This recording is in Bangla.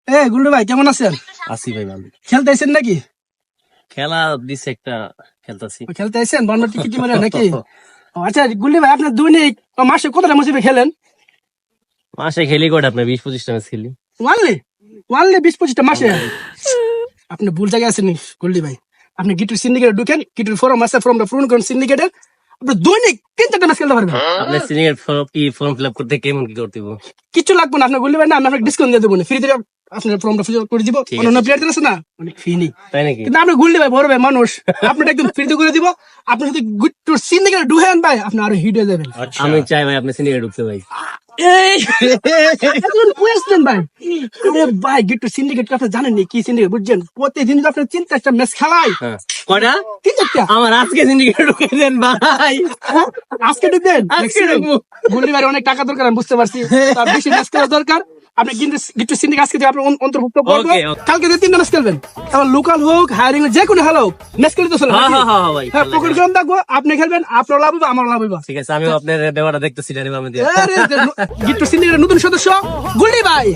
গুল্লু ভাই কেমন আছেন? আসি ভাই ভালো। খেলতে আইছেন নাকি? খেলা দিছে একটা খেলতাছি। খেলতে আইছেন বান্নার টিকিট মারে নাকি? ও, আচ্ছা গুল্লু ভাই আপনার দৈনিক মাসে কতটা মুসিবে খেলেন? মাসে খেলি কটা আপনার 20-25টা ম্যাচ খেলি। ওয়ানলি ওয়ানলি 20-25টা মাসে? আপনি ভুল জায়গায় আছেন গুল্লি ভাই। আপনি গিটুর সিন্ডিকেটে ঢুকেন, গিটুর ফোরাম আছে, ফোরামটা পূরণ করেন সিন্ডিকেটের, আপনি দৈনিক 3-4টা ম্যাচ খেলতে পারবেন। আপনার সিনিয়র ফর্ম ফিল আপ করতে কেমন কি করতে হবে? কিছু লাগবে না আপনার গুল্লি ভাই, না আমি আপনাকে ডিসকাউন্ট দিয়ে দেবো, ফ্রিতে আপনার ফর্মটা ফিল করে দিব। ঠিক আছে। অন্যান্য প্লেয়ারদের আছে না অনেক ফি নেই, তাই নাকি? কিন্তু আপনি গুল্লি ভাই বড় ভাই মানুষ, আপনার একদম ফ্রিতে করে দিব। আপনি যদি গিটুর সিন্ডিকেটে ঢুকেন ভাই, আপনি আরো হিট হয়ে যাবেন। আমি চাই ভাই আপনি সিনিয়র ঢুকতে ভাই। এখন বুঝলেন ভাই? আরে ভাই গিট্টু সিন্ডিকেট কথা জানেন নি কি সিন্ডিকেট, বুঝছেন? প্রতিদিন যদি আপনার 3-4টা ম্যাচ খেলাই, হ্যাঁ। কয়টা? 3-4টা আমার আজকে সিন্ডিকেট ঢুকে দেন ভাই। আজকে ঢুকবেন। আজকে ঢুকবো। গুল্লি ভাই অনেক টাকা দরকার আমি বুঝতে পারছি, তার বেশি ম্যাচ খেলা দরকার। আপনি কিন্তু গিট্টু সিন্ডিকেট আজকে থেকে আপনি অন্তর্ভুক্ত করবো। Okay, okay. কালকে যে 3টা ম্যাচ খেলবেন, আমার লোকাল হোক হায়ারিং যে কোনো খেলা হোক, ম্যাচ খেলে তো চলে। হ্যাঁ হ্যাঁ হ্যাঁ ভাই। হ্যাঁ পকেট গরম থাকবো, আপনি খেলবেন, আপনার লাভ হবে আমার লাভ হবে। ঠিক আছে আমিও আপনার দেওয়াটা দেখতেছি জানি আমি দিয়ে। গিট্টু সিন্ডিকেটের নতুন সদস্য গুল্লি ভাই।